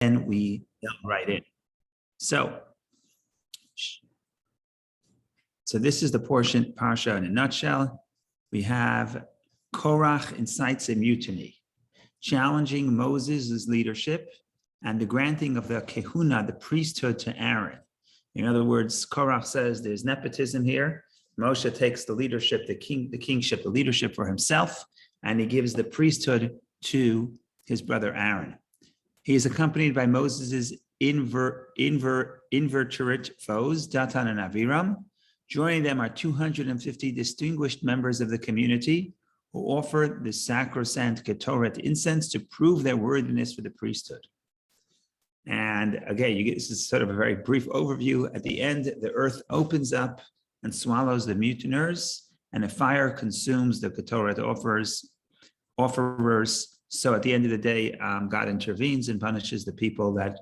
then we jump right in. So this is the portion, Parsha in a nutshell. We have Korach incites a mutiny, challenging Moses' leadership and the granting of the kehuna, the priesthood, to Aaron. In other words, Korach says there's nepotism here. Moshe takes the leadership, the kingship, the leadership for himself, and he gives the priesthood to his brother Aaron. He is accompanied by Moses' inveterate foes, Datan and Aviram. Joining them are 250 distinguished members of the community who offer the sacrosanct Ketoret incense to prove their worthiness for the priesthood. And again, this is sort of a very brief overview. At the end, the earth opens up and swallows the mutineers, and a fire consumes the Ketoret offerers. So at the end of the day, God intervenes and punishes the people that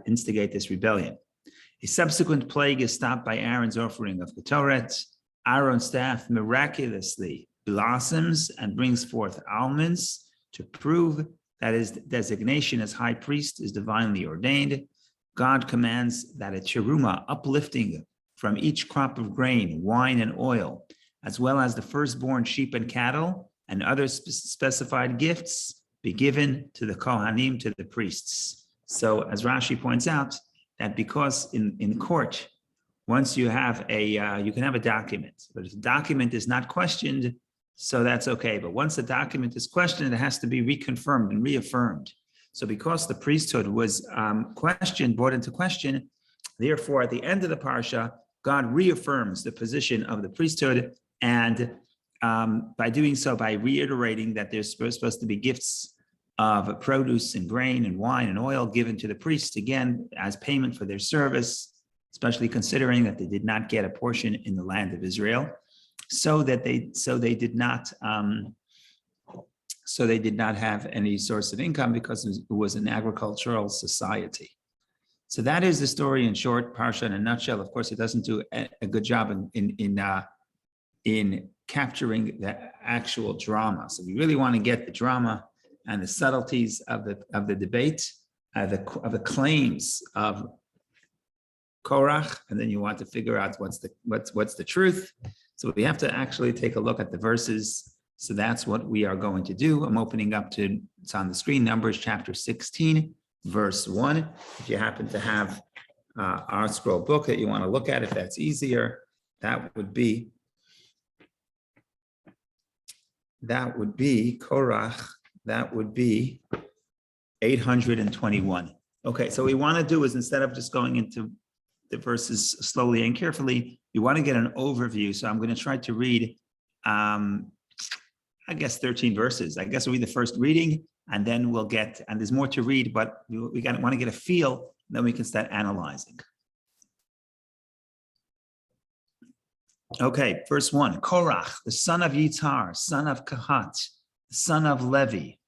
instigate this rebellion. A subsequent plague is stopped by Aaron's offering of Ketoret. Aaron's staff miraculously blossoms and brings forth almonds to prove that his designation as high priest is divinely ordained. God commands that a teruma, uplifting from each crop of grain, wine, and oil, as well as the firstborn sheep and cattle and other specified gifts, be given to the Kohanim, to the priests. So as Rashi points out, that because in court, once you have you can have a document, but if the document is not questioned, so that's okay. But once the document is questioned, it has to be reconfirmed and reaffirmed. So because the priesthood was brought into question, therefore, at the end of the parsha, God reaffirms the position of the priesthood, and by doing so, by reiterating that there's supposed to be gifts of produce and grain and wine and oil given to the priests, again, as payment for their service, especially considering that they did not get a portion in the land of Israel, so they did not have any source of income because it was an agricultural society. So that is the story in short, Parsha in a nutshell. Of course, it doesn't do a good job in capturing the actual drama. So we really want to get the drama and the subtleties of the debate, of the claims of Korach, and then you want to figure out what's the truth. So we have to actually take a look at the verses. So that's what we are going to do. I'm opening up to, it's on the screen, Numbers chapter 16, verse 1. If you happen to have our scroll book that you want to look at, if that's easier, that would be Korach. That would be 821. Okay, so what we want to do is, instead of just going into the verses slowly and carefully, you want to get an overview. So I'm going to try to read, I guess, 13 verses. I guess we'll read the first reading, and then we'll get, and there's more to read, but we want to get a feel, then we can start analyzing. Okay, verse 1. Korach, the son of Yitzhar, son of Kahat, son of Levy,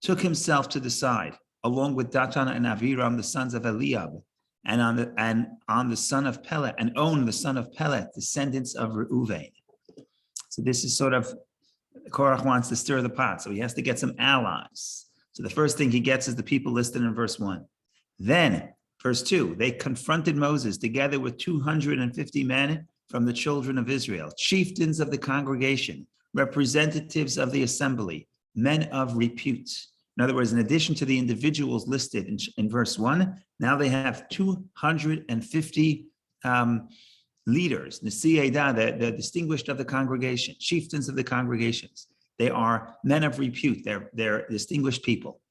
took himself to the side, along with Datan and Aviram, the sons of Eliab, and on the son of Pelet, and On, the son of Pelet, descendants of Reuven. So this is sort of, Korach wants to stir the pot, so he has to get some allies. So the first thing he gets is the people listed in verse 1. Then, verse 2, they confronted Moses together with 250 men from the children of Israel, chieftains of the congregation, representatives of the assembly, men of repute. In other words, in addition to the individuals listed in verse 1, now they have 250 leaders, Nasi Eidah, the distinguished of the congregation, chieftains of the congregations. They are men of repute. They're distinguished people.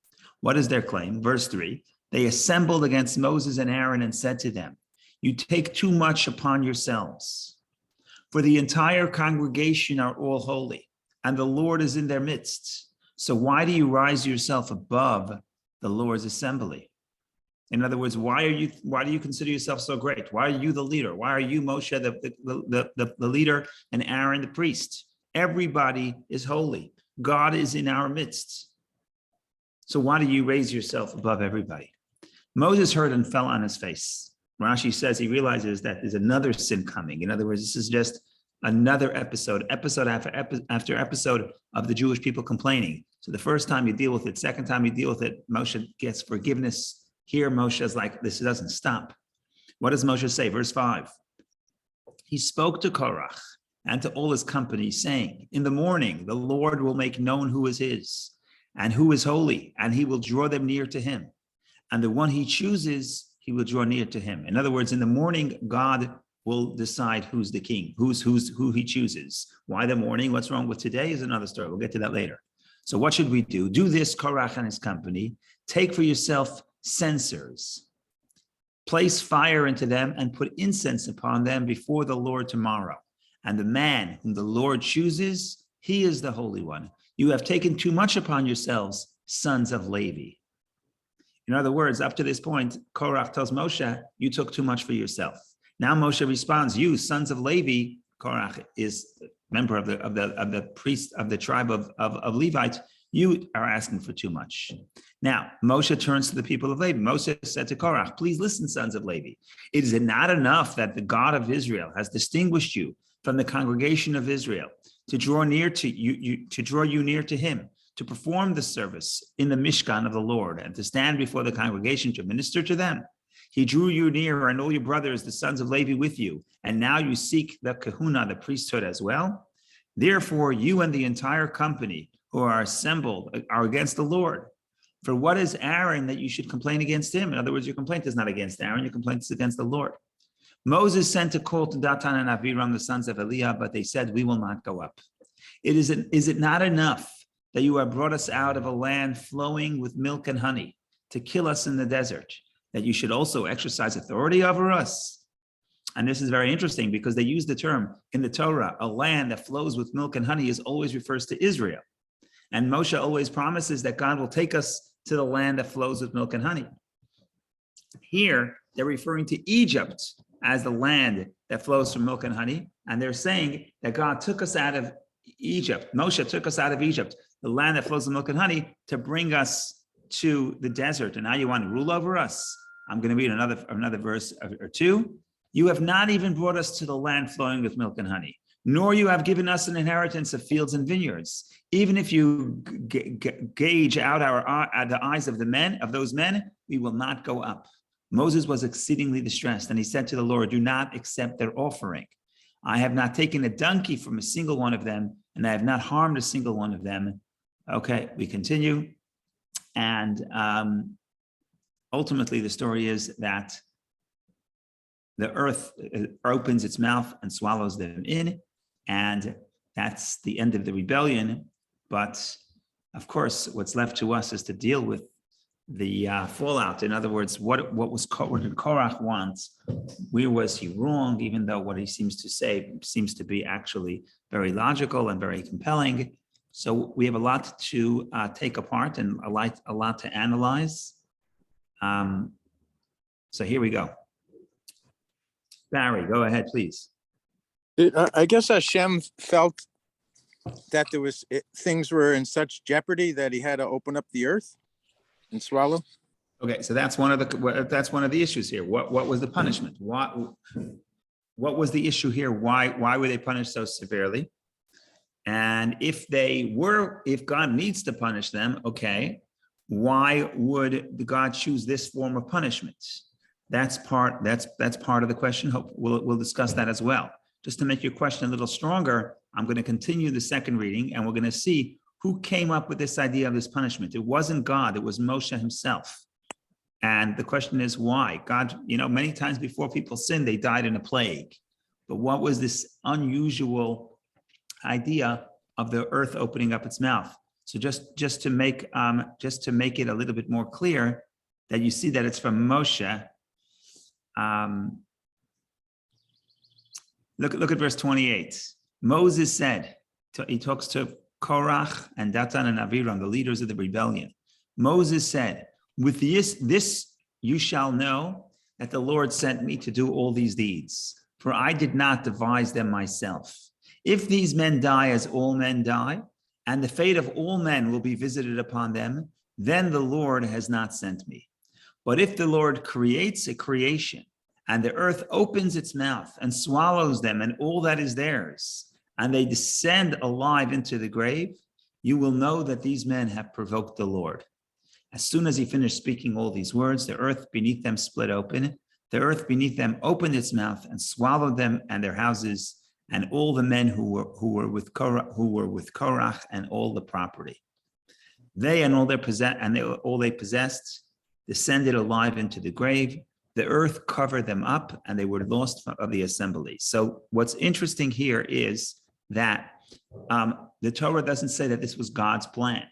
What is their claim? Verse 3, they assembled against Moses and Aaron and said to them, "You take too much upon yourselves, for the entire congregation are all holy, and the Lord is in their midst. So why do you rise yourself above the Lord's assembly?" In other words, why do you consider yourself so great? Why are you the leader? Why are you Moshe the leader and Aaron the priest? Everybody is holy. God is in our midst. So why do you raise yourself above everybody? Moses heard and fell on his face. Rashi says he realizes that there's another sin coming. In other words, this is just another episode after episode of the Jewish people complaining. So the first time you deal with it, second time you deal with it, Moshe gets forgiveness. Here, Moshe is like, this doesn't stop. What does Moshe say? Verse 5. He spoke to Korach and to all his company, saying, in the morning, the Lord will make known who is his and who is holy, and he will draw them near to him. And the one he chooses, he will draw near to him. In other words, in the morning, God will decide who's the king, who he chooses. Why the morning? What's wrong with today is another story. We'll get to that later. So what should we do? Do this, Korach and his company. Take for yourself censers. Place fire into them and put incense upon them before the Lord tomorrow. And the man whom the Lord chooses, he is the Holy One. You have taken too much upon yourselves, sons of Levy. In other words, up to this point, Korach tells Moshe, you took too much for yourself. Now Moshe responds, you, sons of Levi, Korach is a member of the priest of the tribe of Levites, you are asking for too much. Now, Moshe turns to the people of Levi. Moshe said to Korach, please listen, sons of Levi. Is it not enough that the God of Israel has distinguished you from the congregation of Israel to draw near to you, to draw you near to him, to perform the service in the Mishkan of the Lord, and to stand before the congregation to minister to them? He drew you near, and all your brothers, the sons of Levi, with you, and now you seek the kahuna, the priesthood as well? Therefore, you and the entire company who are assembled are against the Lord. For what is Aaron that you should complain against him? In other words, your complaint is not against Aaron, your complaint is against the Lord. Moses sent a call to Datan and Aviram, the sons of Eliab, but they said, we will not go up. Is it not enough that you have brought us out of a land flowing with milk and honey to kill us in the desert, that you should also exercise authority over us? And this is very interesting because they use the term in the Torah, a land that flows with milk and honey always refers to Israel. And Moshe always promises that God will take us to the land that flows with milk and honey. Here, they're referring to Egypt as the land that flows from milk and honey. And they're saying that God took us out of Egypt. Moshe took us out of Egypt, the land that flows with milk and honey, to bring us to the desert. And now you want to rule over us? I'm going to read another verse or two. You have not even brought us to the land flowing with milk and honey, nor you have given us an inheritance of fields and vineyards. Even if you gauge out the eyes of those men, we will not go up. Moses was exceedingly distressed, and he said to the Lord, do not accept their offering. I have not taken a donkey from a single one of them, and I have not harmed a single one of them. Okay, we continue. And ultimately, the story is that the earth opens its mouth and swallows them in, and that's the end of the rebellion. But of course, what's left to us is to deal with the fallout. In other words, what did Korach want? Where was he wrong? Even though what he seems to say seems to be actually very logical and very compelling. So we have a lot to take apart and a lot to analyze. So here we go. Barry, go ahead, please. I guess Hashem felt that things were in such jeopardy that he had to open up the earth and swallow. Okay, so that's one of the issues here. What was the punishment? What was the issue here? Why were they punished so severely? And if God needs to punish them, okay, why would God choose this form of punishment? That's part of the question. We'll discuss that as well. Just to make your question a little stronger, I'm going to continue the second reading, and we're going to see who came up with this idea of this punishment. It wasn't God, it was Moshe himself. And the question is why? God, many times before people sinned, they died in a plague. But what was this unusual idea of the earth opening up its mouth? So just to make it a little bit more clear, that you see that it's from Moshe. Look at verse 28. Moses said, he talks to Korach and Datan and Aviram, the leaders of the rebellion. Moses said, with this you shall know that the Lord sent me to do all these deeds, for I did not devise them myself. If these men die as all men die, and the fate of all men will be visited upon them, then the Lord has not sent me. But if the Lord creates a creation, and the earth opens its mouth and swallows them and all that is theirs, and they descend alive into the grave, you will know that these men have provoked the Lord. As soon as he finished speaking all these words, the earth beneath them split open. The earth beneath them opened its mouth and swallowed them and their houses and all the men who were with Korach and all the property. They and all they possessed descended alive into the grave. The earth covered them up, and they were lost of the assembly. So what's interesting here is that the Torah doesn't say that this was God's plan.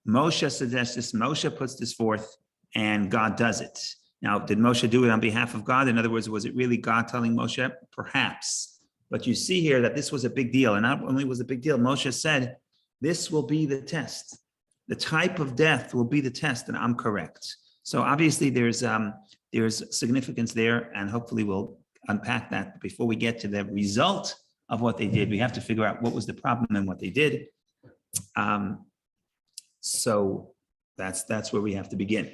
Moshe suggests this. Moshe puts this forth, and God does it. Now, did Moshe do it on behalf of God? In other words, was it really God telling Moshe? Perhaps. But you see here that this was a big deal. And not only was it a big deal, Moshe said, this will be the test. The type of death will be the test, and I'm correct. So obviously there's significance there, and hopefully we'll unpack that. Before we get to the result of what they did, we have to figure out what was the problem and what they did. So that's where we have to begin.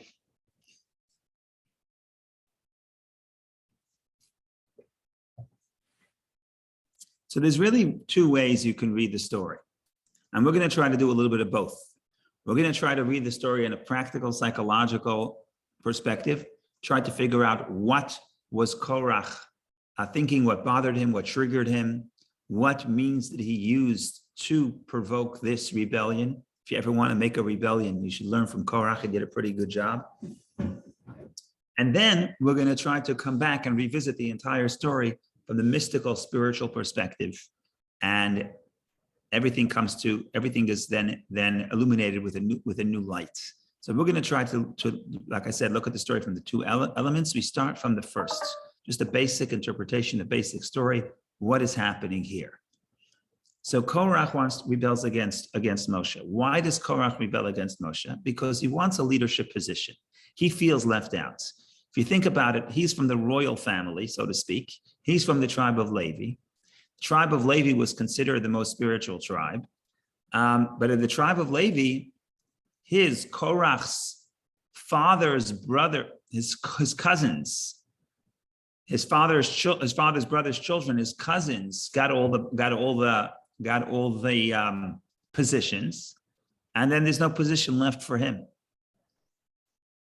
So there's really two ways you can read the story. And we're going to try to do a little bit of both. We're going to try to read the story in a practical, psychological perspective, try to figure out what was Korach thinking, what bothered him, what triggered him, what means did he use to provoke this rebellion. If you ever want to make a rebellion, you should learn from Korach. He did a pretty good job. And then we're going to try to come back and revisit the entire story from the mystical, spiritual perspective, and everything is then illuminated with a new light. So we're going to try to, like I said, look at the story from the two elements. We start from the first, just a basic interpretation, a basic story. What is happening here? So Korach rebels against Moshe. Why does Korach rebel against Moshe? Because he wants a leadership position. He feels left out. If you think about it, he's from the royal family, so to speak. He's from the tribe of Levy. The tribe of Levy was considered the most spiritual tribe. But in the tribe of Levy, Korach's father's brother, his cousins, his father's brother's children, his cousins got all the positions, and then there's no position left for him.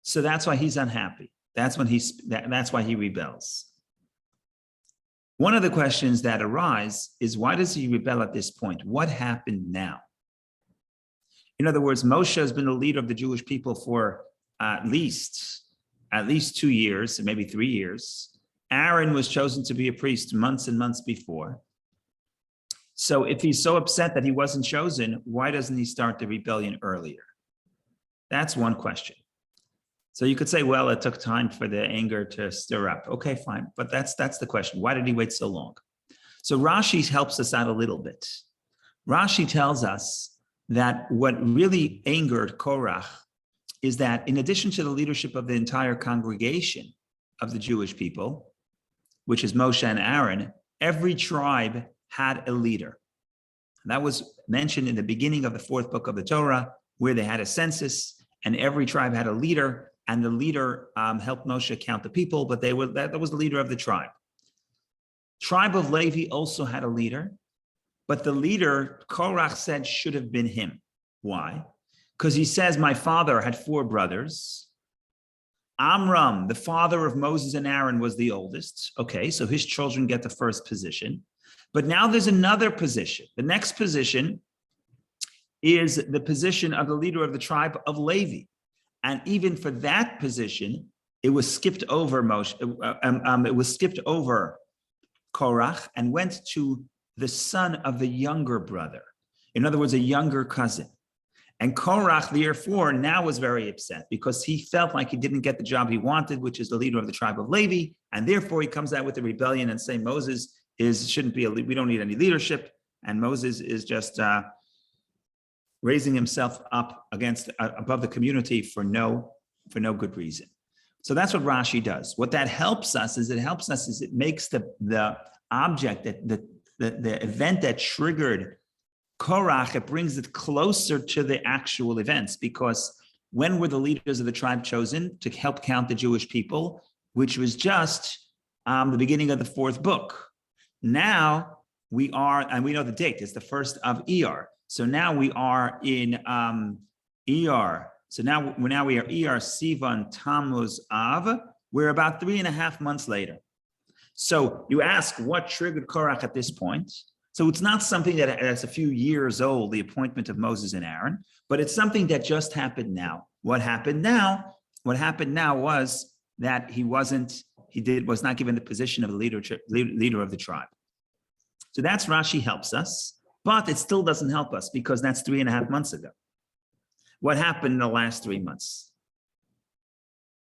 So that's why he's unhappy. That's why he rebels. One of the questions that arise is, why does he rebel at this point? What happened now? In other words, Moshe has been the leader of the Jewish people for at least 2 years, maybe 3 years. Aaron was chosen to be a priest months and months before. So if he's so upset that he wasn't chosen, why doesn't he start the rebellion earlier? That's one question. So you could say, well, it took time for the anger to stir up. Okay, fine. But that's the question. Why did he wait so long? So Rashi helps us out a little bit. Rashi tells us that what really angered Korach is that in addition to the leadership of the entire congregation of the Jewish people, which is Moshe and Aaron, every tribe had a leader. And that was mentioned in the beginning of the 4th book of the Torah, where they had a census and every tribe had a leader, and the leader helped Moshe count the people, but that was the leader of the tribe. Tribe of Levi also had a leader, but the leader, Korach said, should have been him. Why? Because he says, my father had 4 brothers. Amram, the father of Moses and Aaron, was the oldest. Okay, so his children get the first position. But now there's another position. The next position is the position of the leader of the tribe of Levi. And even for that position, it was skipped over it was skipped over Korach and went to the son of the younger brother. In other words, a younger cousin. And Korach, therefore, now was very upset because he felt like he didn't get the job he wanted, which is the leader of the tribe of Levi. And therefore, he comes out with a rebellion and saying Moses shouldn't be we don't need any leadership. And Moses is just raising himself up above the community for no good reason. So that's what Rashi does. What that helps us is it makes the object, the event that triggered Korach, it brings it closer to the actual events, because when were the leaders of the tribe chosen to help count the Jewish people, which was just the beginning of the fourth book. Now we are, and we know the date, it's the first of Iyar. So now we are in Iyar. So now we are Iyar, Sivan, Tammuz, Av. We're about 3.5 months later. So you ask what triggered Korach at this point. So it's not something that's a few years old, the appointment of Moses and Aaron, but it's something that just happened now. What happened now was that he was not given the position of the leader of the tribe. So that's Rashi helps us, but it still doesn't help us because that's 3.5 months ago. What happened in the last 3 months?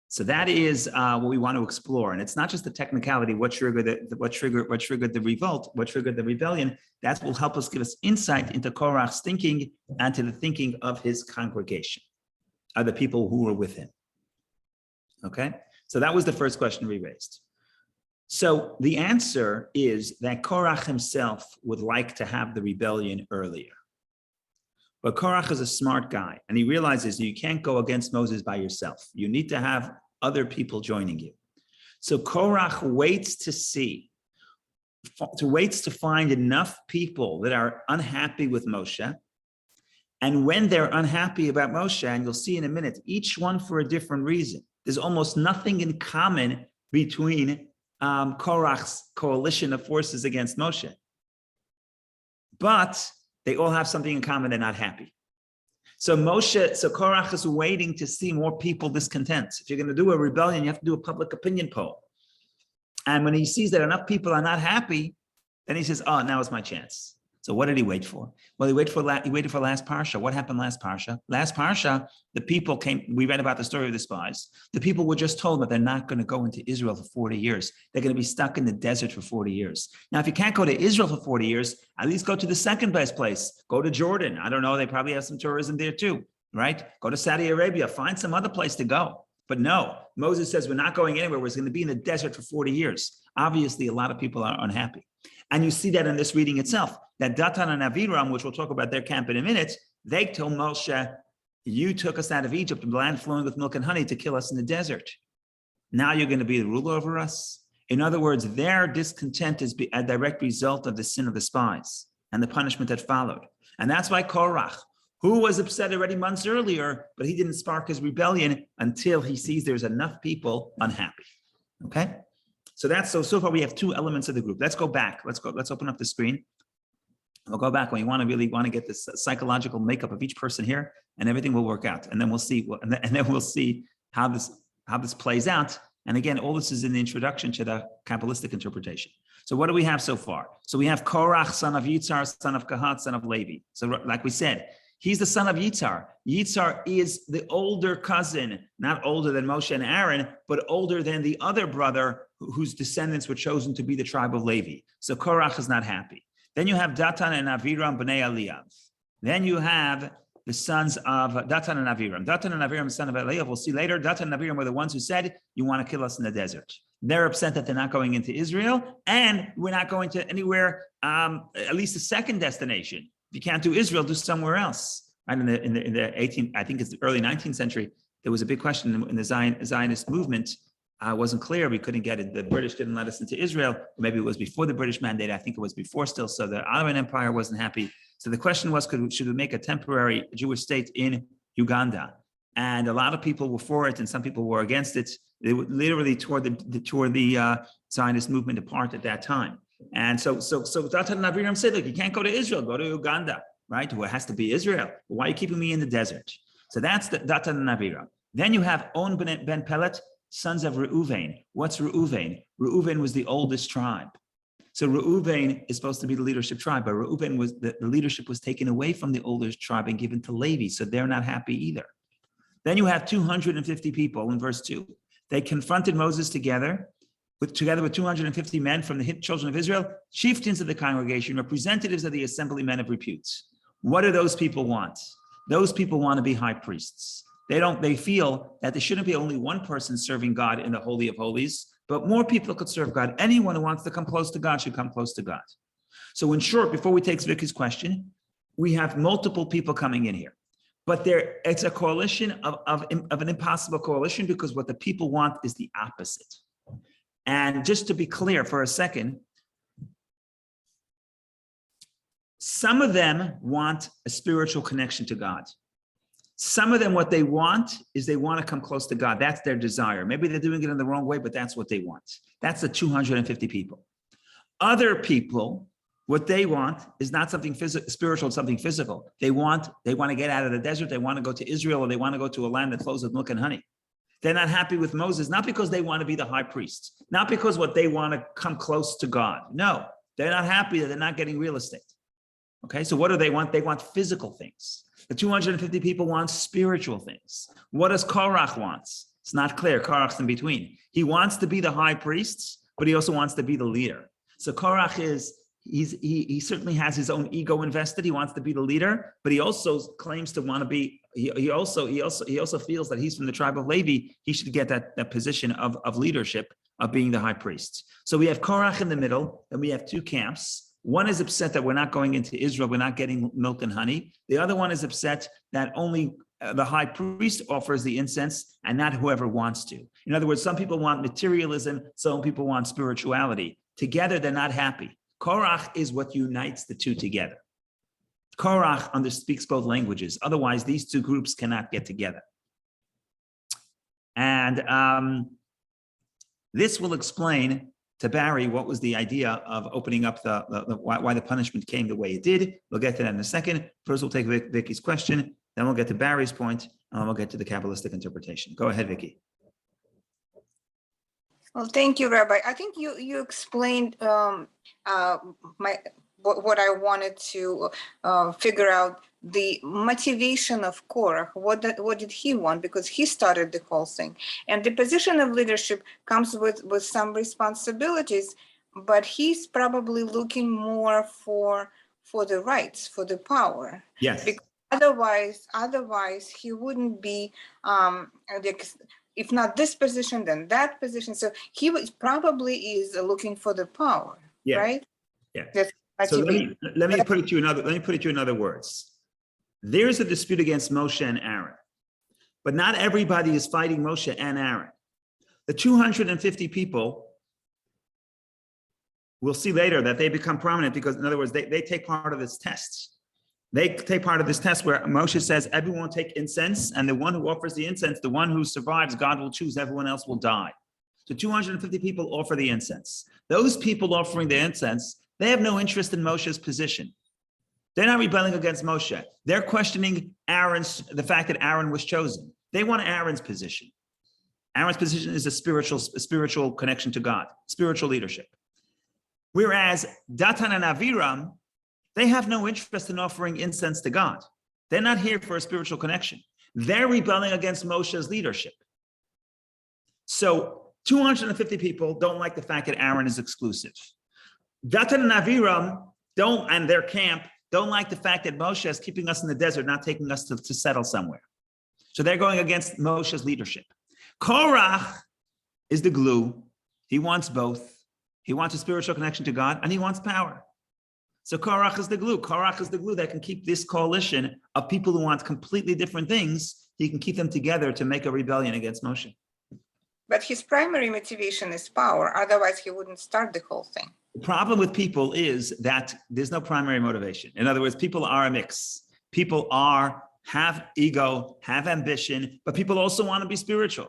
So that is what we want to explore, and it's not just the technicality. What triggered the revolt? What triggered the rebellion? That will help us give us insight into Korach's thinking and to the thinking of his congregation, of the people who were with him. Okay, so that was the first question we raised. So the answer is that Korach himself would like to have the rebellion earlier. But Korach is a smart guy, and he realizes you can't go against Moses by yourself. You need to have other people joining you. So Korach waits to find enough people that are unhappy with Moshe. And when they're unhappy about Moshe, and you'll see in a minute, each one for a different reason. There's almost nothing in common between Korach's coalition of forces against Moshe. But they all have something in common, they're not happy. So Korach is waiting to see more people discontent. If you're going to do a rebellion, you have to do a public opinion poll. And when he sees that enough people are not happy, then he says, oh, now is my chance. So what did he wait for? Well, he waited for last Parsha. What happened last Parsha? Last Parsha, the people came, we read about the story of the spies. The people were just told that they're not going to go into Israel for 40 years. They're going to be stuck in the desert for 40 years. Now, if you can't go to Israel for 40 years, at least go to the second best place. Go to Jordan. I don't know, they probably have some tourism there too, right? Go to Saudi Arabia, find some other place to go. But no, Moses says we're not going anywhere. We're going to be in the desert for 40 years. Obviously, a lot of people are unhappy. And you see that in this reading itself, that Datan and Aviram, which we'll talk about their camp in a minute, they told Moshe, you took us out of Egypt, the land flowing with milk and honey, to kill us in the desert. Now you're going to be the ruler over us. In other words, their discontent is a direct result of the sin of the spies and the punishment that followed. And that's why Korach, who was upset already months earlier, but he didn't spark his rebellion until he sees there's enough people unhappy. Okay? So far we have two elements of the group. Let's go back. Let's open up the screen. We'll go back when you really want to get this psychological makeup of each person here, and everything will work out. And then we'll see how this plays out. And again, all this is in the introduction to the Kabbalistic interpretation. So what do we have so far? So we have Korach, son of Yitzhar, son of Kahat, son of Levy. So like we said, he's the son of Yitzhar. Yitzhar is the older cousin, not older than Moshe and Aaron, but older than the other brother whose descendants were chosen to be the tribe of Levy. So Korach is not happy. Then you have Datan and Aviram b'nei Eliav. Then you have the sons of Datan and Aviram. Datan and Aviram, son of Eliav, we'll see later. Datan and Aviram were the ones who said, you want to kill us in the desert. They're upset that they're not going into Israel, and we're not going to anywhere, at least a second destination. If you can't do Israel, do somewhere else. And in the 18th, I think it's the early 19th century, there was a big question in the Zionist movement. Wasn't clear. We couldn't get it. The British didn't let us into Israel. Maybe it was before the British mandate. I think it was before still. So the Ottoman Empire wasn't happy. So the question was, should we make a temporary Jewish state in Uganda? And a lot of people were for it, and some people were against it. They literally tore the Zionist movement apart at that time. And so Datan and Aviram said, look, you can't go to Israel, go to Uganda, right? Well, it has to be Israel. Why are you keeping me in the desert? So that's the Datan and Aviram. Then you have On ben Pelet, sons of Reuven. What's Reuven? Reuven was the oldest tribe. So Reuven is supposed to be the leadership tribe, but Reuven was the leadership was taken away from the oldest tribe and given to Levy, so they're not happy either. Then you have 250 people in verse 2. They confronted Moses together with 250 men from the children of Israel, chieftains of the congregation, representatives of the assemblymen of repute. What do those people want? Those people want to be high priests. They feel that there shouldn't be only one person serving God in the Holy of Holies, but more people could serve God. Anyone who wants to come close to God should come close to God. So in short, before we take Zvicky's question, we have multiple people coming in here, but it's a coalition of an impossible coalition, because what the people want is the opposite. And just to be clear for a second, some of them want a spiritual connection to God. Some of them, what they want is they want to come close to God. That's their desire. Maybe they're doing it in the wrong way, but that's what they want. That's the 250 people. Other people, what they want is not something spiritual, it's something physical. They want to get out of the desert. They want to go to Israel, or they want to go to a land that flows with milk and honey. They're not happy with Moses, not because they want to be the high priest, not because what they want to come close to God. No, they're not happy that they're not getting real estate. Okay, so what do they want? They want physical things. The 250 people want spiritual things. What does Korach want? It's not clear. Korach's in between. He wants to be the high priest, but he also wants to be the leader. So Korach he certainly has his own ego invested. He wants to be the leader, but he also claims to want to be. He also feels that he's from the tribe of Levy. He should get that position of leadership, of being the high priest. So we have Korach in the middle, and we have two camps. One is upset that we're not going into Israel, we're not getting milk and honey. The other one is upset that only the high priest offers the incense and not whoever wants to. In other words, some people want materialism, some people want spirituality. Together, they're not happy. Korach is what unites the two together. Korach speaks both languages. Otherwise, these two groups cannot get together. And this will explain to Barry what was the idea of opening up why the punishment came the way it did. We'll get to that in a second. First, we'll take Vicky's question, then we'll get to Barry's point, and then we'll get to the Kabbalistic interpretation. Go ahead, Vicky. Well, thank you, Rabbi. I think you explained what I wanted to figure out, the motivation of Korah. What did he want? Because he started the whole thing. And the position of leadership comes with some responsibilities, but he's probably looking more for the rights, for the power. Yes. Because otherwise he wouldn't be, if not this position, then that position. So he probably is looking for the power, yeah. Right? Yeah. That's so let me put it to you in other words. There's a dispute against Moshe and Aaron, but not everybody is fighting Moshe and Aaron. The 250 people, we'll see later that they become prominent because, in other words, they take part of this test. They take part of this test where Moshe says, everyone take incense, and the one who offers the incense, the one who survives, God will choose, everyone else will die. So 250 people offer the incense. Those people offering the incense, they have no interest in Moshe's position. They're not rebelling against Moshe. They're questioning the fact that Aaron was chosen. They want Aaron's position. Aaron's position is a spiritual connection to God, spiritual leadership. Whereas Datan and Aviram, they have no interest in offering incense to God. They're not here for a spiritual connection. They're rebelling against Moshe's leadership. So 250 people don't like the fact that Aaron is exclusive. Datan and Aviram and their camp don't like the fact that Moshe is keeping us in the desert, not taking us to settle somewhere. So they're going against Moshe's leadership. Korach is the glue. He wants both. He wants a spiritual connection to God, and he wants power. So Korach is the glue. Korach is the glue that can keep this coalition of people who want completely different things. He can keep them together to make a rebellion against Moshe. But his primary motivation is power. Otherwise, he wouldn't start the whole thing. The problem with people is that there's no primary motivation. In other words, people are a mix. People have ego, have ambition, but people also want to be spiritual.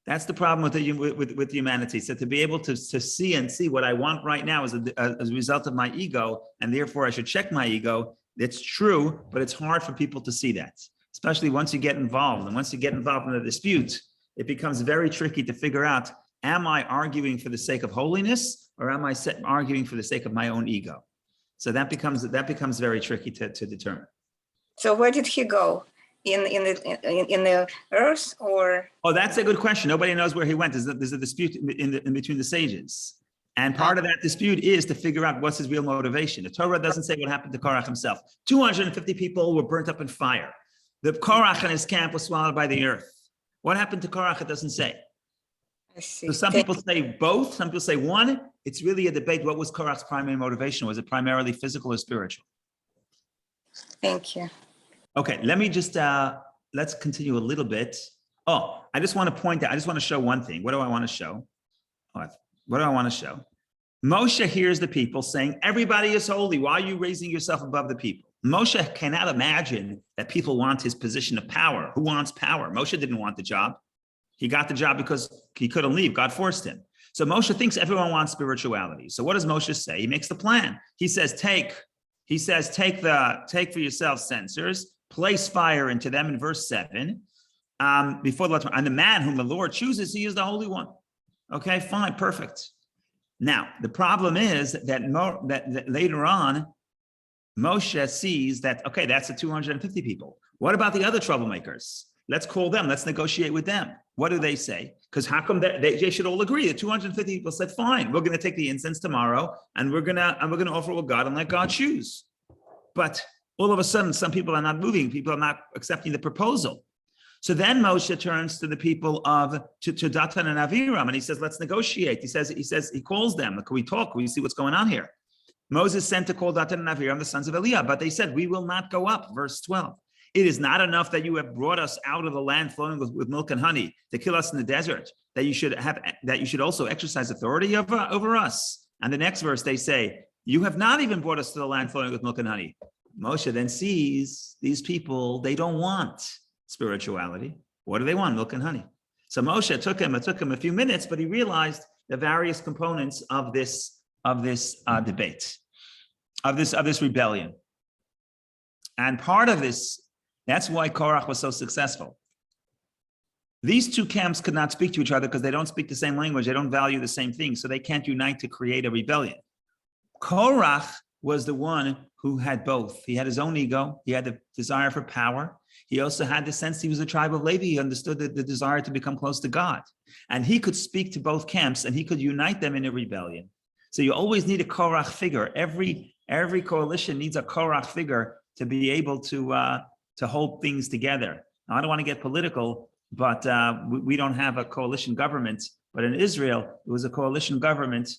That's the problem with humanity. So to be able to see what I want right now as a result of my ego, and therefore I should check my ego, it's true, but it's hard for people to see that, especially once you get involved. And once you get involved in a dispute, it becomes very tricky to figure out, am I arguing for the sake of holiness, or am I arguing for the sake of my own ego? So that becomes very tricky to determine. So where did he go? In the earth, or? Oh, that's a good question. Nobody knows where he went. There's a dispute in between the sages. And part of that dispute is to figure out what's his real motivation. The Torah doesn't say what happened to Korach himself. 250 people were burnt up in fire. The Korach and his camp was swallowed by the earth. What happened to Korach? It doesn't say. I see. So some people say both. Some people say one. It's really a debate. What was Korach's primary motivation? Was it primarily physical or spiritual? Thank you. Okay, let me just, let's continue a little bit. Oh, I just want to point out, I just want to show one thing. What do I want to show? What do I want to show? Moshe hears the people saying, everybody is holy. Why are you raising yourself above the people? Moshe cannot imagine that people want his position of power. Who wants power? Moshe didn't want the job. He got the job because he couldn't leave. God forced him. So Moshe thinks everyone wants spirituality. So what does Moshe say? He makes the plan. He says, take for yourself censers, place fire into them in verse 7. Before the and the man whom the Lord chooses, he is the Holy One. Okay, fine, perfect. Now, the problem is that later on, Moshe sees that, okay, that's the 250 people. What about the other troublemakers? Let's call them. Let's negotiate with them. What do they say? Because how come they should all agree? The 250 people said, fine, we're going to take the incense tomorrow, and we're going to offer with God and let God choose. But all of a sudden, some people are not moving. People are not accepting the proposal. So then Moshe turns to the people to Datan and Aviram, and he says, let's negotiate. He calls them. Can we talk? Can we see what's going on here? Moses sent to call Datan and Aviram, the sons of Eliab, but they said, we will not go up. Verse 12. It is not enough that you have brought us out of the land flowing with milk and honey to kill us in the desert, that you should also exercise authority over us. And the next verse, they say, you have not even brought us to the land flowing with milk and honey. Moshe then sees these people, they don't want spirituality. What do they want? Milk and honey. So Moshe it took him a few minutes, but he realized the various components of this debate, of this rebellion. And part of this, that's why Korach was so successful. These two camps could not speak to each other because they don't speak the same language, they don't value the same thing, so they can't unite to create a rebellion. Korach was the one who had both. He had his own ego, he had the desire for power. He also had the sense he was a tribe of Levy. He understood the desire to become close to God. And he could speak to both camps and he could unite them in a rebellion. So you always need a Korach figure. Every coalition needs a Korach figure to be able to hold things together. Now, I don't want to get political, but we don't have a coalition government. But in Israel, it was a coalition government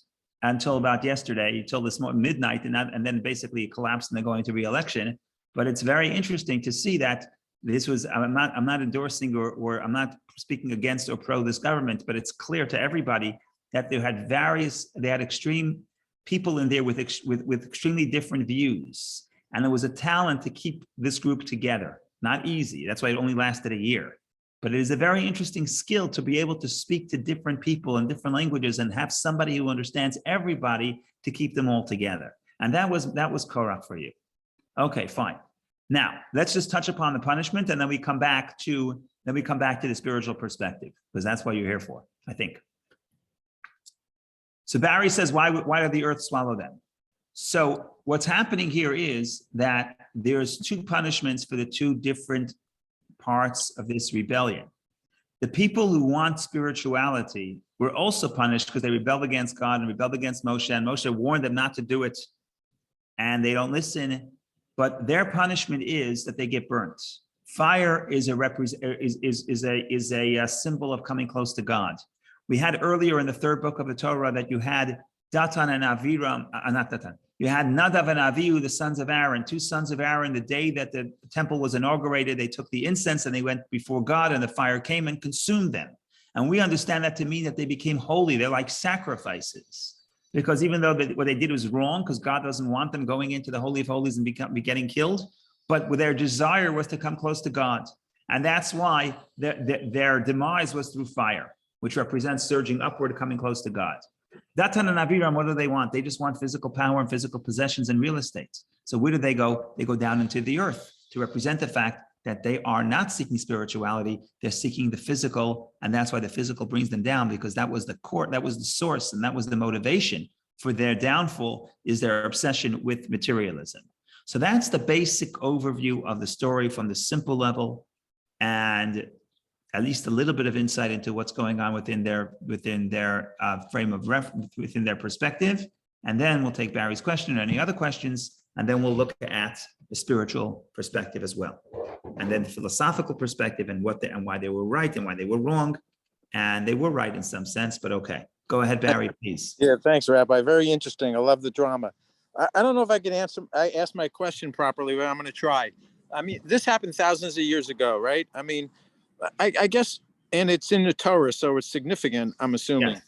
until about yesterday, until this midnight, and then basically it collapsed and they're going to re-election. But it's very interesting to see that this was, I'm not endorsing or I'm not speaking against or pro this government, but it's clear to everybody that they had extreme people in there with extremely different views. And there was a talent to keep this group together. Not easy. That's why it only lasted a year. But it is a very interesting skill to be able to speak to different people in different languages and have somebody who understands everybody to keep them all together. And that was Korach for you. Okay, fine. Now let's just touch upon the punishment, and then we come back to the spiritual perspective, because that's what you're here for, I think. So Barry says, why did the earth swallow them? So what's happening here is that there's two punishments for the two different parts of this rebellion. The people who want spirituality were also punished because they rebelled against God and rebelled against Moshe, and Moshe warned them not to do it, and they don't listen. But their punishment is that they get burnt. Fire is a symbol of coming close to God. We had earlier in the third book of the Torah that you had Datan and Aviram, not Datan. You had Nadav and Avihu, the sons of Aaron, two sons of Aaron. The day that the temple was inaugurated, they took the incense and they went before God, and the fire came and consumed them. And we understand that to mean that they became holy. They're like sacrifices. Because even though what they did was wrong, because God doesn't want them going into the Holy of Holies and be getting killed, but their desire was to come close to God. And that's why their demise was through fire, which represents surging upward, coming close to God. Datan and Aviram, what do they want? They just want physical power and physical possessions and real estate. So where do they go? They go down into the earth to represent the fact that they are not seeking spirituality, they're seeking the physical, and that's why the physical brings them down, because that was the core, that was the source, and that was the motivation for their downfall, is their obsession with materialism. So that's the basic overview of the story from the simple level, and at least a little bit of insight into what's going on within their frame of reference, within their perspective. And then we'll take Barry's question or any other questions, and then we'll look at the spiritual perspective as well. And then the philosophical perspective and why they were right and why they were wrong. And they were right in some sense, but okay. Go ahead, Barry, please. Yeah, thanks, Rabbi. Very interesting. I love the drama. I don't know if I can ask my question properly, but I'm going to try. I mean, this happened thousands of years ago, right? I mean, I guess, and it's in the Torah, so it's significant, I'm assuming.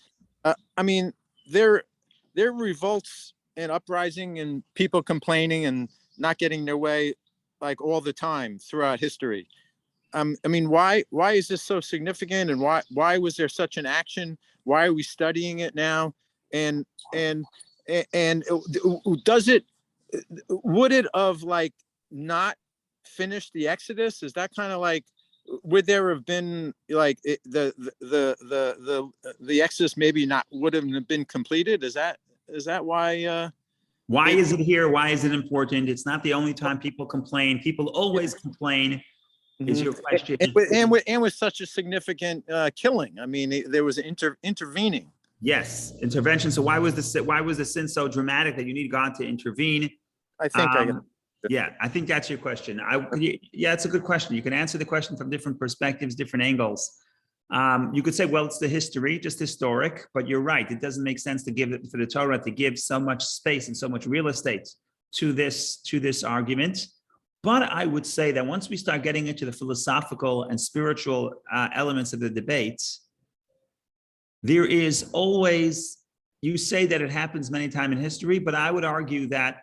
Yes. I mean, there are revolts and uprising and people complaining and not getting their way like all the time throughout history. I mean, why is this so significant, and why was there such an action? Why are we studying it now? And does it, would it have like not finished the Exodus? Is that kind of like, would there have been like the Exodus maybe not would have been completed? Is that why? Why is it here? Why is it important? It's not the only time people complain. People always complain. Is your question? And with such a significant killing, I mean, there was intervening. Yes, intervention. So why was the sin so dramatic that you need God to intervene? I think yeah, I think that's your question. Yeah, it's a good question. You can answer the question from different perspectives, different angles. You could say, well, it's the history, just historic, but you're right. It doesn't make sense to give it for the Torah to give so much space and so much real estate to this argument. But I would say that once we start getting into the philosophical and spiritual elements of the debate, there is always, you say that it happens many times in history, but I would argue that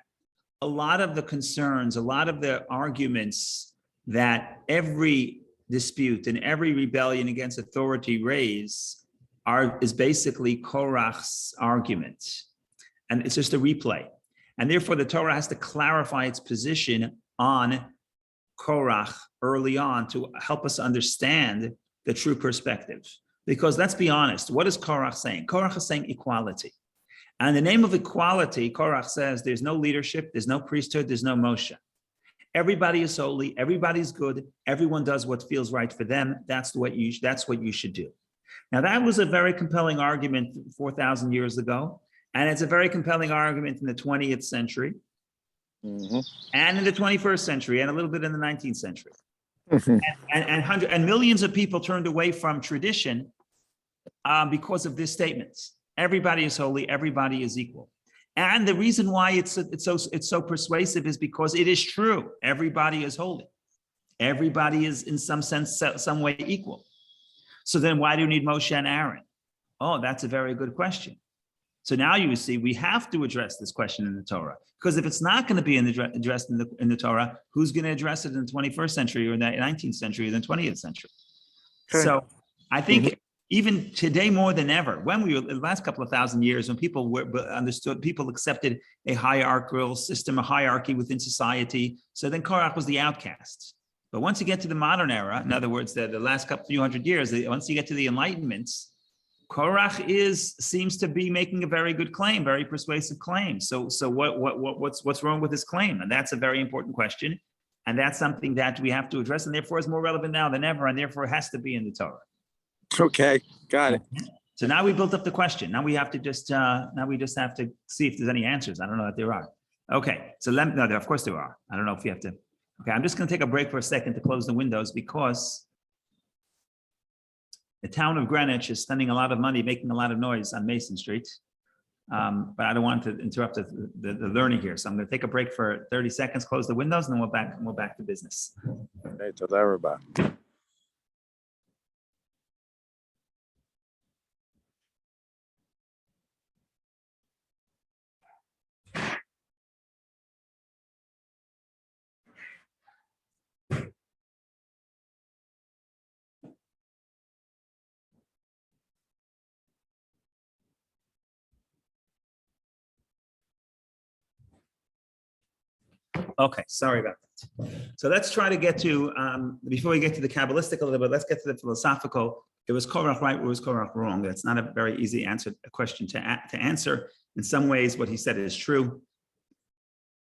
a lot of the concerns, a lot of the arguments that every dispute and every rebellion against authority is basically Korach's argument. And it's just a replay. And therefore the Torah has to clarify its position on Korach early on to help us understand the true perspective. Because let's be honest, what is Korach saying? Korach is saying equality. And in the name of equality, Korach says there's no leadership, there's no priesthood, there's no Moshe. Everybody is holy, everybody's good, everyone does what feels right for them. That's what you should do. Now that was a very compelling argument 4,000 years ago, and it's a very compelling argument in the 20th century, and in the 21st century, and a little bit in the 19th century. And millions of people turned away from tradition because of this statement. Everybody is holy, everybody is equal. And the reason why it's so persuasive is because it is true. Everybody is holy. Everybody is in some sense, some way equal. So then why do you need Moshe and Aaron? Oh, that's a very good question. So now you see, we have to address this question in the Torah, because if it's not going to be addressed in the Torah, who's going to address it in the 21st century or the 19th century or the 20th century? Okay. So I think even today more than ever, when we were the last couple of thousand years, when people people accepted a hierarchical system, a hierarchy within society. So then Korach was the outcast. But once you get to the modern era, in other words, the last few hundred years, once you get to the Enlightenments, Korach seems to be making a very good claim, very persuasive claim. So what's wrong with his claim? And that's a very important question. And that's something that we have to address, and therefore is more relevant now than ever, and therefore has to be in the Torah. Okay, got it. So now we built up the question. Now we have to just have to see if there's any answers. I don't know that there are. Okay, so of course there are. I don't know if you have to. Okay, I'm just going to take a break for a second to close the windows, because the town of Greenwich is spending a lot of money, making a lot of noise on Mason Street. But I don't want to interrupt the learning here. So I'm going to take a break for 30 seconds, close the windows, and then we're back to business. Okay, so there we're back. Okay, sorry about that. So let's try to get to, before we get to the Kabbalistic a little bit, let's get to the philosophical. It was Korach right, or was Korach wrong? That's not a very easy question to answer. In some ways, what he said is true,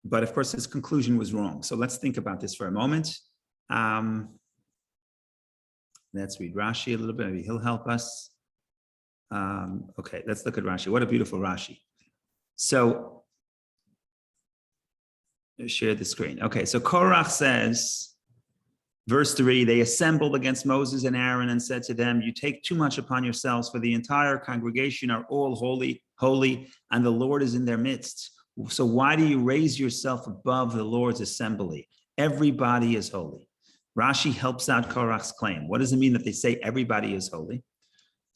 but of course, his conclusion was wrong. So let's think about this for a moment. Let's read Rashi a little bit, maybe he'll help us. Okay, let's look at Rashi. What a beautiful Rashi. So, share the screen. Okay, so Korach says, verse 3, they assembled against Moses and Aaron and said to them, you take too much upon yourselves, for the entire congregation are all holy, and the Lord is in their midst. So why do you raise yourself above the Lord's assembly? Everybody is holy. Rashi helps out Korach's claim. What does it mean that they say everybody is holy?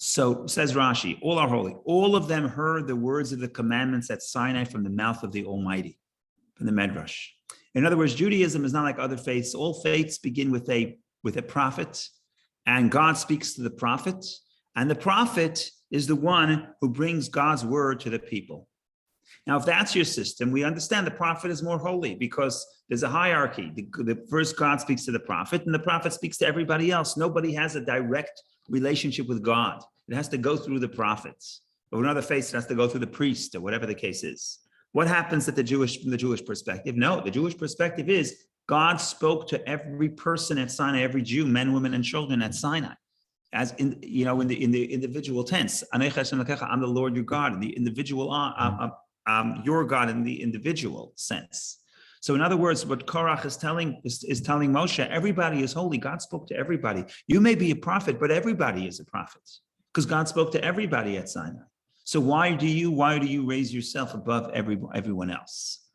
So says Rashi, all are holy. All of them heard the words of the commandments at Sinai from the mouth of the Almighty, from the Medrash. In other words, Judaism is not like other faiths. All faiths begin with a prophet, and God speaks to the prophet, and the prophet is the one who brings God's word to the people. Now, if that's your system, we understand the prophet is more holy because there's a hierarchy. The first God speaks to the prophet, and the prophet speaks to everybody else. Nobody has a direct relationship with God. It has to go through the prophets. Or in other faiths, it has to go through the priest, or whatever the case is. What happens from the Jewish perspective? No, the Jewish perspective is God spoke to every person at Sinai, every Jew, men, women, and children at Sinai, as in the individual tense. I'm the Lord your God, in the individual, your God in the individual sense. So in other words, what Korach is telling Moshe, everybody is holy. God spoke to everybody. You may be a prophet, but everybody is a prophet because God spoke to everybody at Sinai. So why do you raise yourself above everyone else?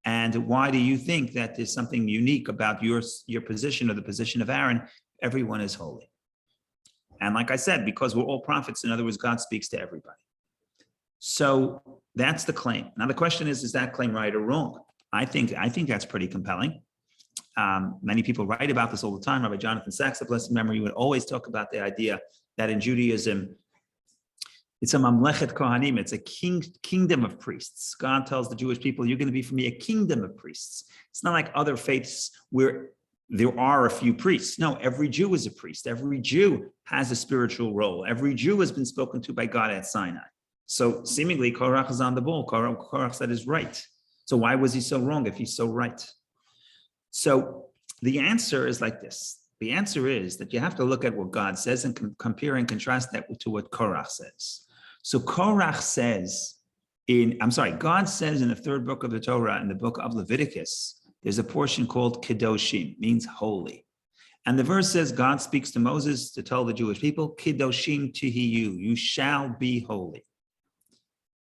And why do you think that there's something unique about your position or the position of Aaron? Everyone is holy. And like I said, because we're all prophets, in other words, God speaks to everybody. So that's the claim. Now the question is that claim right or wrong? I think that's pretty compelling. Many people write about this all the time. Rabbi Jonathan Sachs, of blessed memory, would always talk about the idea that in Judaism, it's a mamlechet kohanim, it's a kingdom of priests. God tells the Jewish people, you're going to be for me a kingdom of priests. It's not like other faiths where there are a few priests. No, every Jew is a priest. Every Jew has a spiritual role. Every Jew has been spoken to by God at Sinai. So seemingly Korach is on the ball. Korach said is right. So why was he so wrong if he's so right? So the answer is like this. The answer is that you have to look at what God says and compare and contrast that to what Korach says. So Korach says God says in the third book of the Torah, in the book of Leviticus, there's a portion called Kedoshim, means holy. And the verse says, God speaks to Moses to tell the Jewish people, Kedoshim tihiyu, you shall be holy.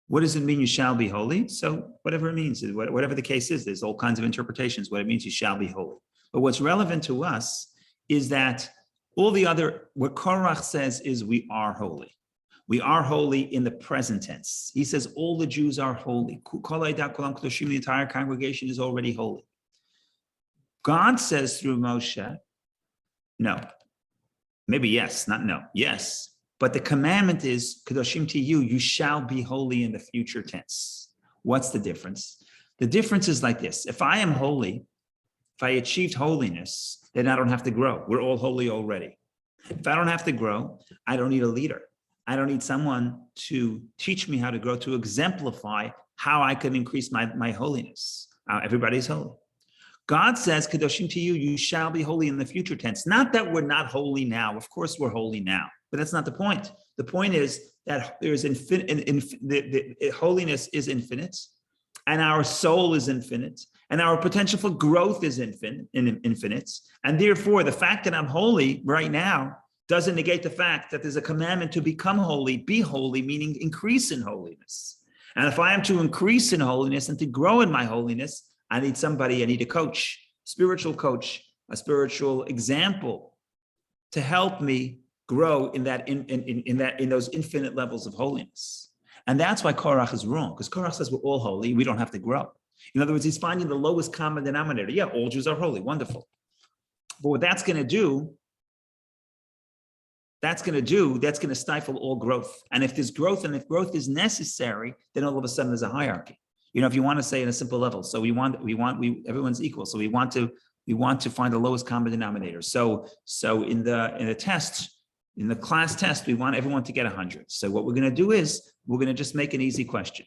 What does it mean you shall be holy? So whatever it means, whatever the case is, there's all kinds of interpretations, what it means you shall be holy. But what's relevant to us is that what Korach says is we are holy. We are holy in the present tense. He says all the Jews are holy. The entire congregation is already holy. God says through Moshe, no, maybe yes, not no, yes. But the commandment is, Kedoshim to you shall be holy in the future tense. What's the difference? The difference is like this. If I am holy, if I achieved holiness, then I don't have to grow. We're all holy already. If I don't have to grow, I don't need a leader. I don't need someone to teach me how to grow, to exemplify how I can increase my holiness. Everybody's holy. God says, Kedoshim to you shall be holy in the future tense. Not that we're not holy now. Of course we're holy now, but that's not the point. The point is that there is holiness is infinite, and our soul is infinite, and our potential for growth is infinite. And therefore, the fact that I'm holy right now doesn't negate the fact that there's a commandment to become holy, be holy, meaning increase in holiness. And if I am to increase in holiness and to grow in my holiness, I need a coach, spiritual coach, a spiritual example to help me grow in those infinite levels of holiness. And that's why Korach is wrong, because Korach says we're all holy, we don't have to grow. In other words, he's finding the lowest common denominator. Yeah, all Jews are holy, wonderful. But what that's going to stifle all growth. And if there's growth, and if growth is necessary, then all of a sudden there's a hierarchy. If you want to say in a simple level, so everyone's equal. So we want to find the lowest common denominator. So in the test, in the class test, we want everyone to get 100. So what we're going to do is we're going to just make an easy question.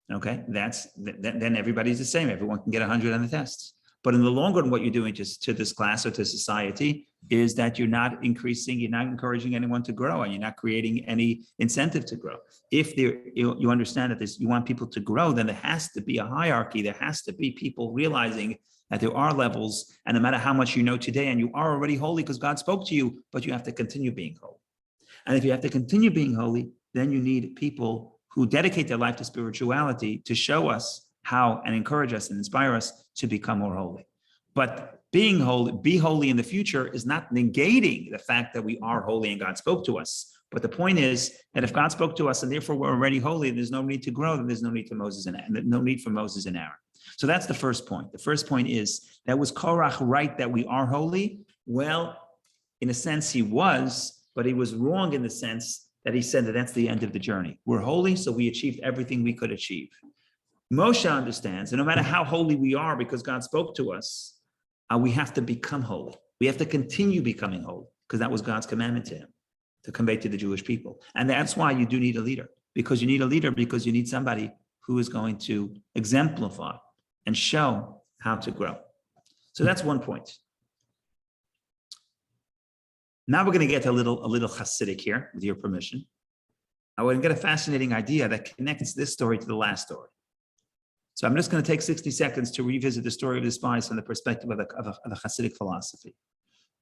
Okay, then everybody's the same. Everyone can get 100 on the test. But in the long run, what you're doing just to this class or to society is that you're not encouraging anyone to grow, and you're not creating any incentive to grow. If you understand that you want people to grow, then there has to be a hierarchy. There has to be people realizing that there are levels, and no matter how much you know today, and you are already holy because God spoke to you, but you have to continue being holy. And if you have to continue being holy, then you need people who dedicate their life to spirituality to show us how and encourage us and inspire us to become more holy. But being holy, be holy in the future is not negating the fact that we are holy and God spoke to us. But the point is that if God spoke to us and therefore we're already holy, there's no need to grow, then there's no need for Moses and Aaron. So that's the first point. The first point is that was Korach right that we are holy? Well, in a sense he was, but he was wrong in the sense that he said that that's the end of the journey. We're holy, so we achieved everything we could achieve. Moshe understands that no matter how holy we are because God spoke to us, we have to become holy. We have to continue becoming holy because that was God's commandment to him, to convey to the Jewish people. And that's why you do need a leader, because you need somebody who is going to exemplify and show how to grow. So that's one point. Now we're going to get a little Hasidic here, with your permission. I want to get a fascinating idea that connects this story to the last story. So I'm just going to take 60 seconds to revisit the story of the spies from the perspective of the Hasidic philosophy.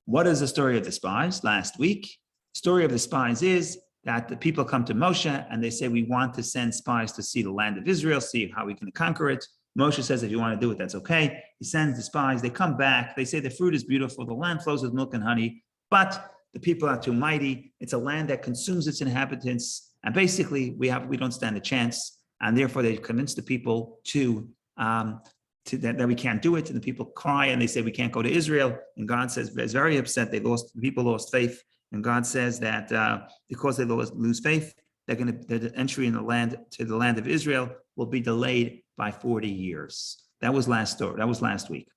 What is the story of the spies? Last week, the story of the spies is that the people come to Moshe and they say, we want to send spies to see the land of Israel, see how we can conquer it. Moshe says, if you want to do it, that's okay. He sends the spies, they come back, they say the fruit is beautiful, the land flows with milk and honey, but the people are too mighty. It's a land that consumes its inhabitants. And basically we don't stand a chance. And therefore they convince the people that we can't do it. And the people cry and they say, we can't go to Israel. And God says, is very upset. The people lost faith. And God says that because they lose faith, the entry in the land to the land of Israel will be delayed by 40 years. That was last week.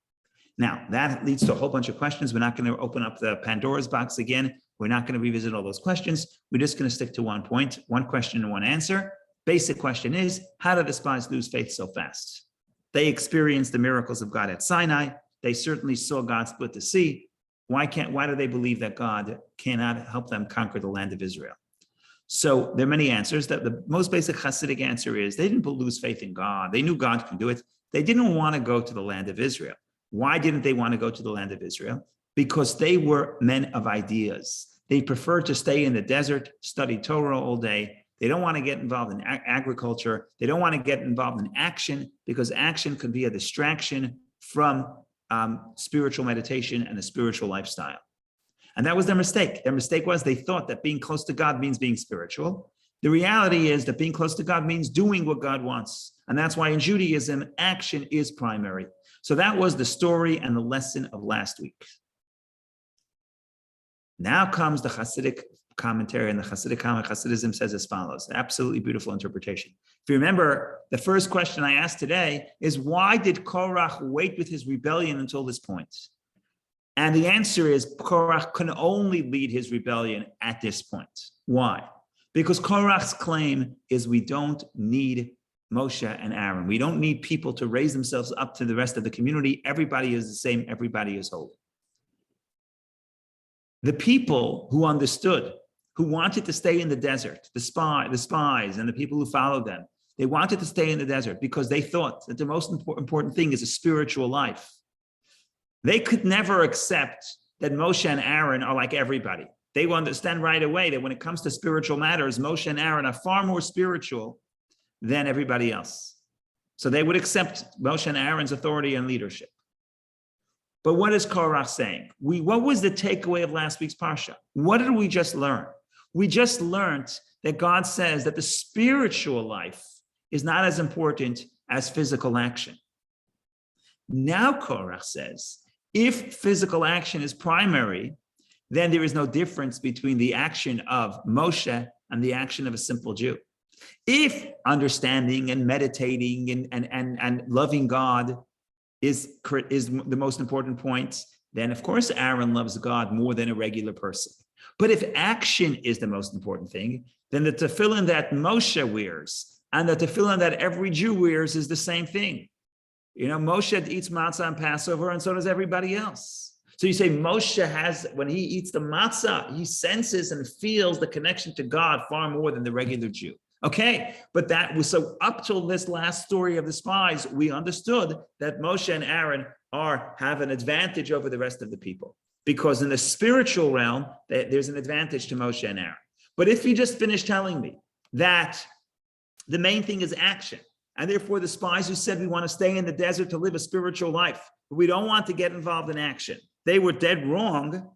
Now, that leads to a whole bunch of questions. We're not going to open up the Pandora's box again. We're not going to revisit all those questions. We're just going to stick to one point, one question and one answer. Basic question is, how did the spies lose faith so fast? They experienced the miracles of God at Sinai. They certainly saw God split the sea. Why do they believe that God cannot help them conquer the land of Israel? So there are many answers. The most basic Hasidic answer is they didn't lose faith in God. They knew God could do it. They didn't want to go to the land of Israel. Why didn't they want to go to the land of Israel? Because they were men of ideas. They preferred to stay in the desert, study Torah all day. They don't want to get involved in agriculture. They don't want to get involved in action because action could be a distraction from spiritual meditation and a spiritual lifestyle. And that was their mistake. Their mistake was they thought that being close to God means being spiritual. The reality is that being close to God means doing what God wants. And that's why in Judaism, action is primary. So that was the story and the lesson of last week. Now comes the Hasidic commentary, and the Hasidism says as follows. Absolutely beautiful interpretation. If you remember, the first question I asked today is, why did Korach wait with his rebellion until this point? And the answer is, Korach can only lead his rebellion at this point. Why? Because Korach's claim is we don't need Moshe and Aaron. We don't need people to raise themselves up to the rest of the community. Everybody is the same. Everybody is holy. The people who understood, who wanted to stay in the desert, the spies and the people who followed them, they wanted to stay in the desert because they thought that the most important thing is a spiritual life. They could never accept that Moshe and Aaron are like everybody. They will understand right away that when it comes to spiritual matters, Moshe and Aaron are far more spiritual than everybody else. So they would accept Moshe and Aaron's authority and leadership. But what is Korach saying? What was the takeaway of last week's Parsha? What did we just learn? We just learned that God says that the spiritual life is not as important as physical action. Now Korach says, if physical action is primary, then there is no difference between the action of Moshe and the action of a simple Jew. If understanding and meditating and loving God is the most important point, then of course Aaron loves God more than a regular person. But if action is the most important thing, then the tefillin that Moshe wears and the tefillin that every Jew wears is the same thing. You know, Moshe eats matzah on Passover and so does everybody else. So you say Moshe has, when he eats the matzah, he senses and feels the connection to God far more than the regular Jew. Okay, but that was so up till this last story of the spies, we understood that Moshe and Aaron have an advantage over the rest of the people. Because in the spiritual realm, there's an advantage to Moshe and Aaron. But if you just finish telling me that the main thing is action, and therefore the spies who said we want to stay in the desert to live a spiritual life, but we don't want to get involved in action, they were dead wrong.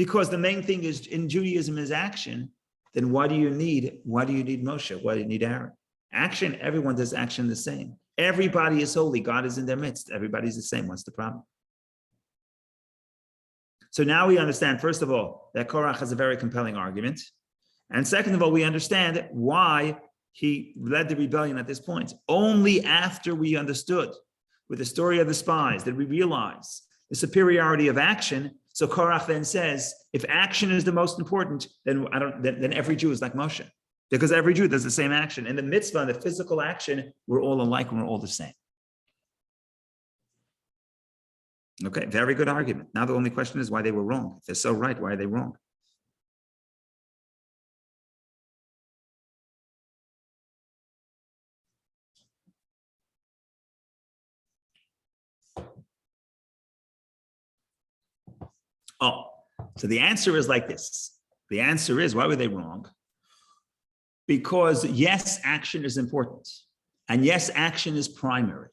Because the main thing is in Judaism is action, then why do you need Moshe? Why do you need Aaron? Action, everyone does action the same. Everybody is holy. God is in their midst. Everybody's the same. What's the problem? So now we understand, first of all, that Korach has a very compelling argument. And second of all, we understand why he led the rebellion at this point. Only after we understood with the story of the spies did we realize the superiority of action. So Korach then says, if action is the most important, then every Jew is like Moshe. Because every Jew does the same action. In the mitzvah, in the physical action, we're all alike and we're all the same. Okay, very good argument. Now the only question is why they were wrong. If they're so right, why are they wrong? Oh, so the answer is like this. The answer is, why were they wrong? Because yes, action is important. And yes, action is primary.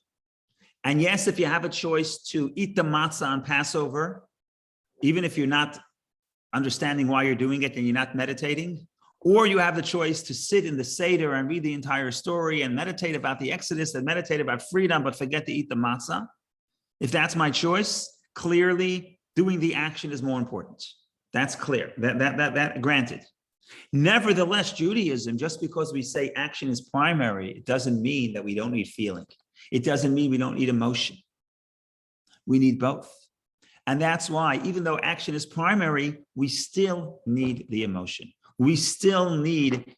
And yes, if you have a choice to eat the matzah on Passover, even if you're not understanding why you're doing it and you're not meditating, or you have the choice to sit in the Seder and read the entire story and meditate about the Exodus and meditate about freedom, but forget to eat the matzah. If that's my choice, clearly doing the action is more important. That's clear, that granted. Nevertheless, Judaism, just because we say action is primary, it doesn't mean that we don't need feeling. It doesn't mean we don't need emotion. We need both. And that's why, even though action is primary, we still need the emotion. We still need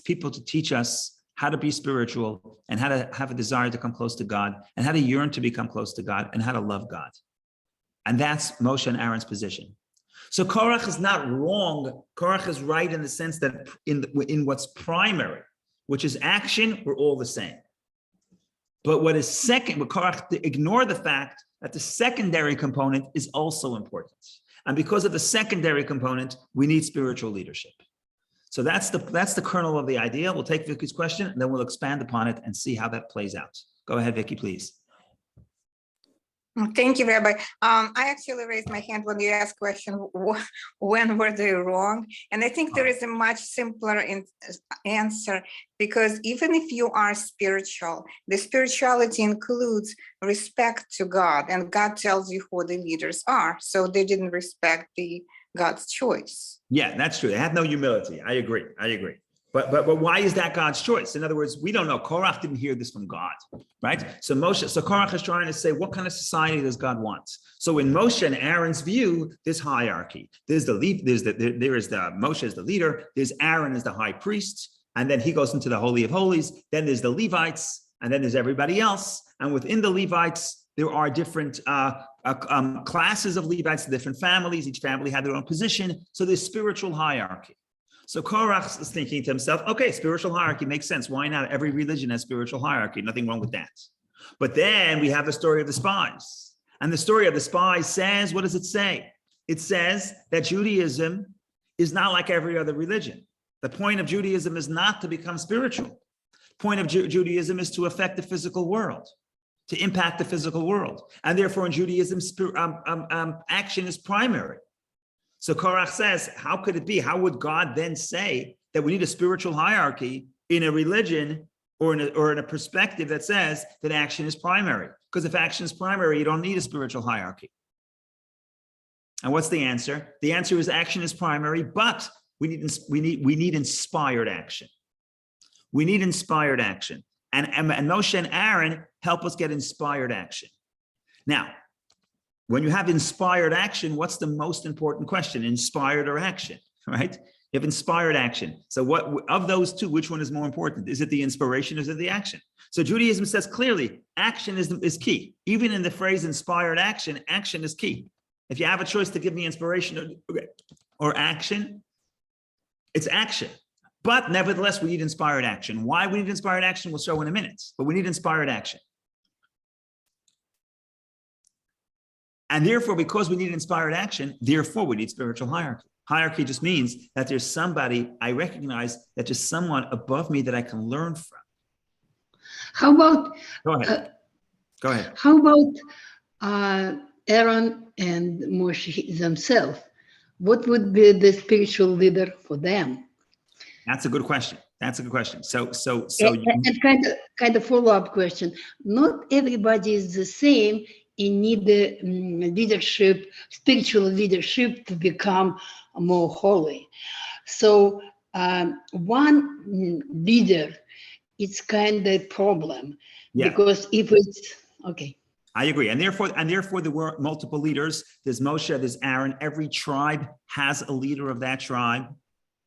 people to teach us how to be spiritual and how to have a desire to come close to God and how to yearn to become close to God and how to love God. And that's Moshe and Aaron's position. So Korach is not wrong. Korach is right in the sense that in what's primary, which is action, we're all the same. But what is second, with Korach, to ignore the fact that the secondary component is also important. And because of the secondary component, we need spiritual leadership. So that's the kernel of the idea. We'll take Vicky's question and then we'll expand upon it and see how that plays out. Go ahead, Vicky, please. Thank you, Rabbi. I actually raised my hand when you asked question, when were they wrong? And I think there is a much simpler answer, because even if you are spiritual, the spirituality includes respect to God, and God tells you who the leaders are. So they didn't respect God's choice. Yeah, that's true. They had no humility. I agree. But why is that God's choice? In other words, we don't know. Korach didn't hear this from God, right? So Korach is trying to say, what kind of society does God want? So in Moshe and Aaron's view, there's hierarchy. There is Moshe as the leader. There's Aaron as the high priest, and then he goes into the Holy of Holies. Then there's the Levites, and then there's everybody else. And within the Levites, there are different classes of Levites, different families. Each family had their own position. So there's spiritual hierarchy. So Korach is thinking to himself, okay, spiritual hierarchy makes sense. Why not? Every religion has spiritual hierarchy. Nothing wrong with that. But then we have the story of the spies. And the story of the spies says, what does it say? It says that Judaism is not like every other religion. The point of Judaism is not to become spiritual. The point of Judaism is to affect the physical world, to impact the physical world. And therefore in Judaism, action is primary. So Korach says, how could it be? How would God then say that we need a spiritual hierarchy in a religion or in a perspective that says that action is primary? Because if action is primary, you don't need a spiritual hierarchy. And what's the answer? The answer is action is primary, but we need inspired action. We need inspired action. And Moshe and Aaron help us get inspired action. Now, when you have inspired action, what's the most important question? Inspired or action, right? You have inspired action. So what of those two, which one is more important? Is it the inspiration or is it the action? So Judaism says clearly, action is key. Even in the phrase inspired action, action is key. If you have a choice to give me inspiration or action, it's action. But nevertheless, we need inspired action. Why we need inspired action, we'll show in a minute, but we need inspired action. And therefore, because we need inspired action, therefore we need spiritual hierarchy. Hierarchy just means that there's somebody I recognize, that there's someone above me that I can learn from. How about? Go ahead. Go ahead. How about Aaron and Moshe themselves? what would be the spiritual leader for them? That's a good question. That's a good question. So And kind of follow-up question. Not everybody is the same in need the leadership, spiritual leadership to become more holy. So one leader, it's kind of problem because if it's okay. I agree, and therefore there were multiple leaders. There's Moshe, there's Aaron. Every tribe has a leader of that tribe.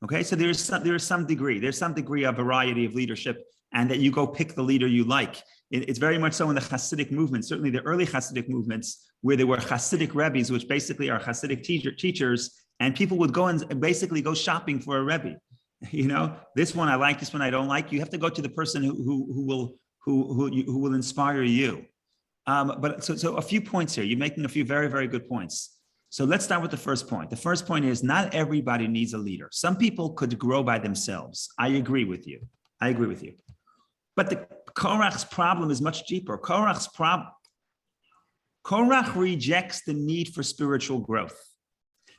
Okay, so there's some degree of variety of leadership, and that you go pick the leader you like. It's very much so in the Hasidic movement, certainly the early Hasidic movements, where there were Hasidic rabbis, which basically are Hasidic teachers, and people would go and basically go shopping for a rebbe. You know, this one I like, this one I don't like. You have to go to the person who will inspire you. But so a few points here. You're making a few very, very good points. So let's start with the first point. The first point is not everybody needs a leader. Some people could grow by themselves. I agree with you. But the Korach's problem is much deeper. Korach rejects the need for spiritual growth.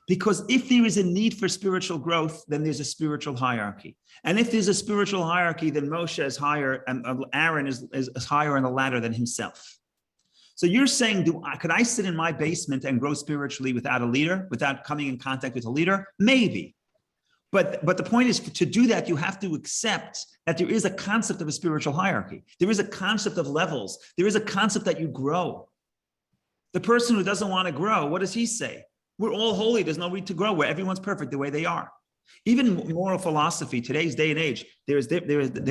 Because if there is a need for spiritual growth, then there's a spiritual hierarchy. And if there's a spiritual hierarchy, then Moshe is higher and Aaron is higher on the ladder than himself. So you're saying, could I sit in my basement and grow spiritually without a leader, without coming in contact with a leader? Maybe. But the point is, to do that, you have to accept that there is a concept of a spiritual hierarchy. There is a concept of levels. There is a concept that you grow. The person who doesn't want to grow, what does he say? We're all holy. There's no need to grow, where everyone's perfect the way they are. Even moral philosophy, today's day and age, there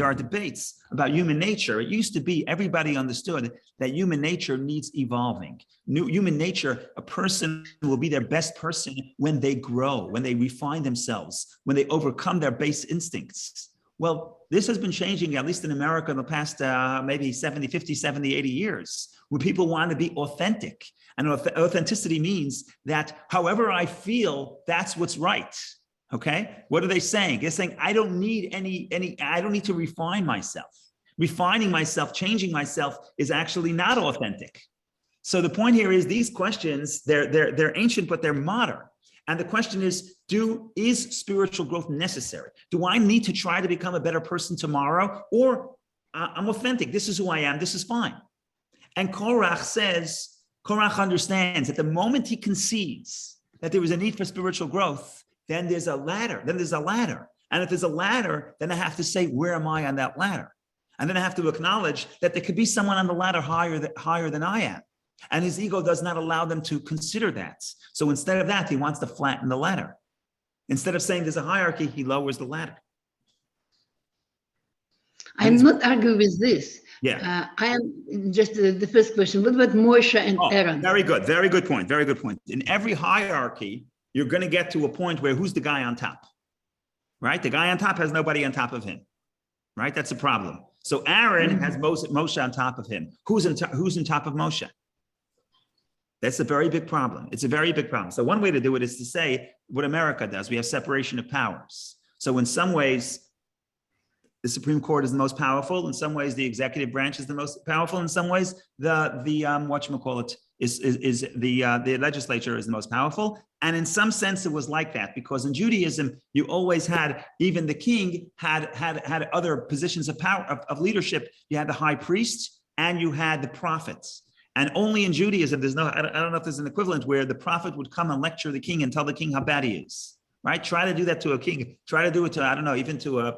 are debates about human nature. It used to be everybody understood that human nature needs evolving. Human nature, a person will be their best person when they grow, when they refine themselves, when they overcome their base instincts. Well, this has been changing, at least in America, in the past maybe 50, 70, 80 years, where people want to be authentic. And authenticity means that however I feel, that's what's right. Okay, what are they saying? They're saying, I don't need I don't need to refine myself. Refining myself, changing myself is actually not authentic. So the point here is these questions, they're ancient, but they're modern. And the question is spiritual growth necessary? Do I need to try to become a better person tomorrow? Or I'm authentic, this is who I am, this is fine. And Korach understands that the moment he concedes that there is a need for spiritual growth, then there's a ladder. And if there's a ladder, then I have to say, where am I on that ladder? And then I have to acknowledge that there could be someone on the ladder higher than I am. And his ego does not allow them to consider that. So instead of that, he wants to flatten the ladder. Instead of saying there's a hierarchy, he lowers the ladder. I'm not arguing with this. Yeah. I am just the first question. What about Moshe and Aaron? Very good. Very good point. Very good point. In every hierarchy, you're going to get to a point where who's the guy on top, right? The guy on top has nobody on top of him, right? That's a problem. So Aaron has Moshe on top of him. Who's on top of Moshe? That's a very big problem. It's a very big problem. So one way to do it is to say what America does. We have separation of powers. So in some ways, the Supreme Court is the most powerful. In some ways, the executive branch is the most powerful. In some ways, the legislature is the most powerful. And in some sense, it was like that because in Judaism, you always had, even the king had other positions of power, of leadership. You had the high priest and you had the prophets. And only in Judaism, I don't know if there's an equivalent where the prophet would come and lecture the king and tell the king how bad he is, right? Try to do that to a king. Try to do it to, I don't know, even to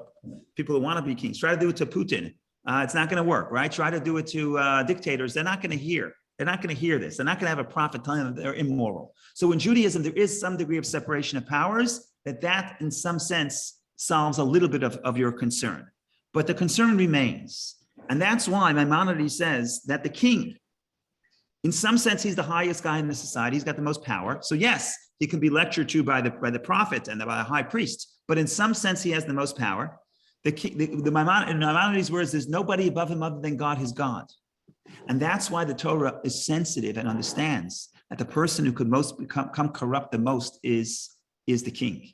people who want to be kings. Try to do it to Putin. It's not going to work, right? Try to do it to dictators. They're not going to hear. They're not going to hear this. They're not going to have a prophet telling them they're immoral. So in Judaism, there is some degree of separation of powers that in some sense solves a little bit of your concern. But the concern remains. And that's why Maimonides says that the king, in some sense, he's the highest guy in the society. He's got the most power. So yes, he can be lectured to by the prophet and by the high priest. But in some sense, he has the most power. In Maimonides' words, there's nobody above him other than God, his God. And that's why the Torah is sensitive and understands that the person who could most become corrupt the most is the king.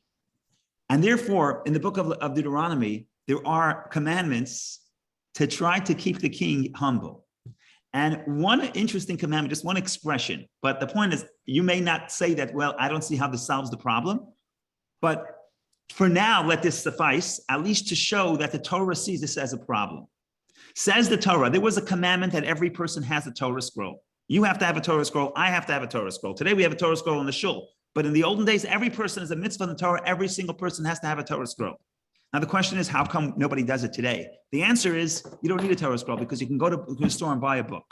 And therefore, in the book of Deuteronomy, there are commandments to try to keep the king humble. And one interesting commandment, just one expression, but the point is, you may not say that, well, I don't see how this solves the problem, but for now, let this suffice, at least to show that the Torah sees this as a problem. Says the Torah, there was a commandment that every person has a Torah scroll. You have to have a Torah scroll, I have to have a Torah scroll. Today we have a Torah scroll in the shul, but in the olden days, every person is a mitzvah in the Torah, every single person has to have a Torah scroll. Now the question is, how come nobody does it today? The answer is, you don't need a Torah scroll because you can go to the store and buy a book.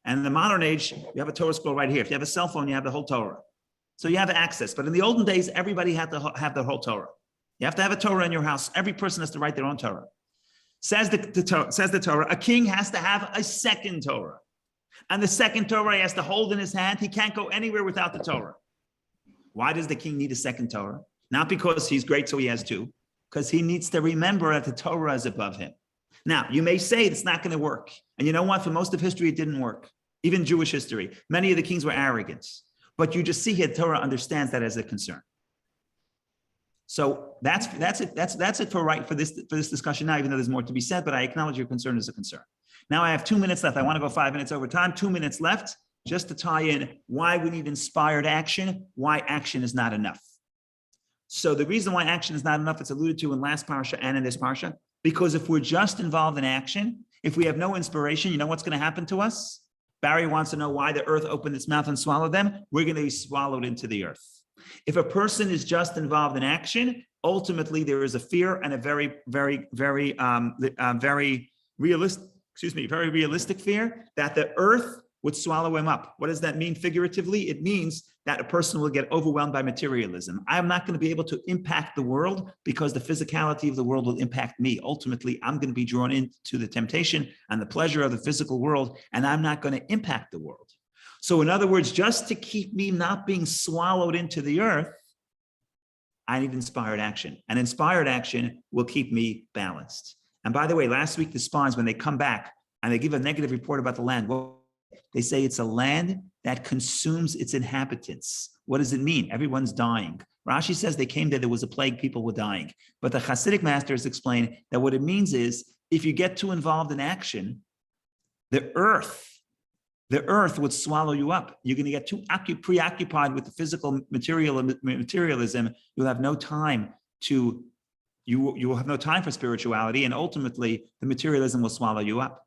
And in the modern age, you have a Torah scroll right here. If you have a cell phone, you have the whole Torah. So you have access. But in the olden days, everybody had to have the whole Torah. You have to have a Torah in your house. Every person has to write their own Torah. Says the Torah, a king has to have a second Torah. And the second Torah he has to hold in his hand. He can't go anywhere without the Torah. Why does the king need a second Torah? Not because he's great, so he has two. Because he needs to remember that the Torah is above him. Now, you may say it's not going to work. And you know what? For most of history, it didn't work. Even Jewish history. Many of the kings were arrogant. But you just see here, Torah understands that as a concern. So that's it for this discussion now, even though there's more to be said, but I acknowledge your concern is a concern. Now I have 2 minutes left. I want to go 5 minutes over time. 2 minutes left, just to tie in why we need inspired action, why action is not enough. So the reason why action is not enough, it's alluded to in last parsha and in this parsha, because if we're just involved in action, if we have no inspiration, you know what's going to happen to us? Barry wants to know why the earth opened its mouth and swallowed them. We're going to be swallowed into the earth. If a person is just involved in action, ultimately there is a fear and a very realistic fear that the earth would swallow him up. What does that mean figuratively? It means that a person will get overwhelmed by materialism. I'm not going to be able to impact the world because the physicality of the world will impact me. Ultimately, I'm going to be drawn into the temptation and the pleasure of the physical world, and I'm not going to impact the world. So in other words, just to keep me not being swallowed into the earth, I need inspired action. And inspired action will keep me balanced. And by the way, last week, the Spies, when they come back and they give a negative report about the land, well, they say it's a land that consumes its inhabitants. What does it mean? Everyone's dying. Rashi says they came there was a plague, people were dying. But the Hasidic masters explain that what it means is, if you get too involved in action, the earth would swallow you up. You're going to get too preoccupied with the physical materialism. You'll have no time you will have no time for spirituality, and ultimately the materialism will swallow you up.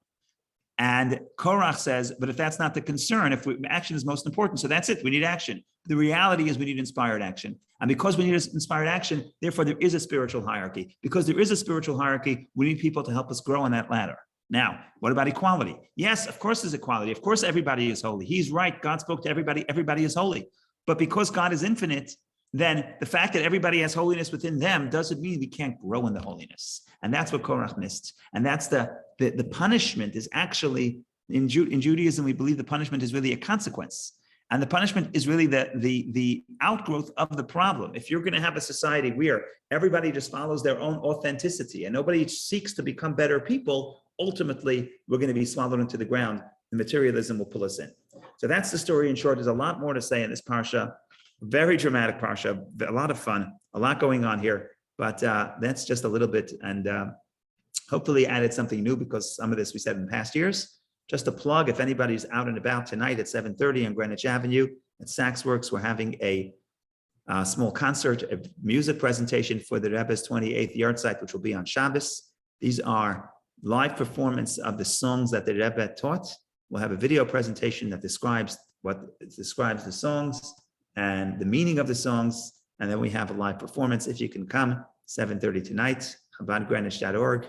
And Korach says, but if that's not the concern, action is most important, so that's it, we need action. The reality is we need inspired action. And because we need inspired action, therefore there is a spiritual hierarchy. Because there is a spiritual hierarchy, we need people to help us grow on that ladder. Now, what about equality? Yes, of course there's equality. Of course everybody is holy. He's right, God spoke to everybody, everybody is holy. But because God is infinite, then the fact that everybody has holiness within them doesn't mean we can't grow in the holiness. And that's what Korach missed. And that's the punishment is actually, in Judaism, we believe the punishment is really a consequence. And the punishment is really the outgrowth of the problem. If you're going to have a society where everybody just follows their own authenticity and nobody seeks to become better people, ultimately, we're going to be swallowed into the ground. The materialism will pull us in. So that's the story in short. There's a lot more to say in this parsha. Very dramatic parsha, a lot of fun, a lot going on here. But that's just a little bit, and hopefully added something new, because some of this we said in past years. Just a plug, if anybody's out and about tonight at 7:30 on Greenwich Avenue at Saxworks, we're having a small concert, a music presentation for the Rebbe's 28th yard site, which will be on Shabbos. These are live performance of the songs that the Rebbe taught. We'll have a video presentation that describes the songs and the meaning of the songs. And then we have a live performance. If you can come, 7:30 tonight, chabadgreenwich.org.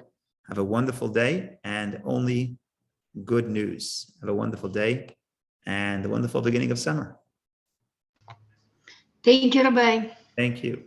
Have a wonderful day, and only good news. Have a wonderful day and a wonderful beginning of summer. Thank you, Rabbi. Thank you.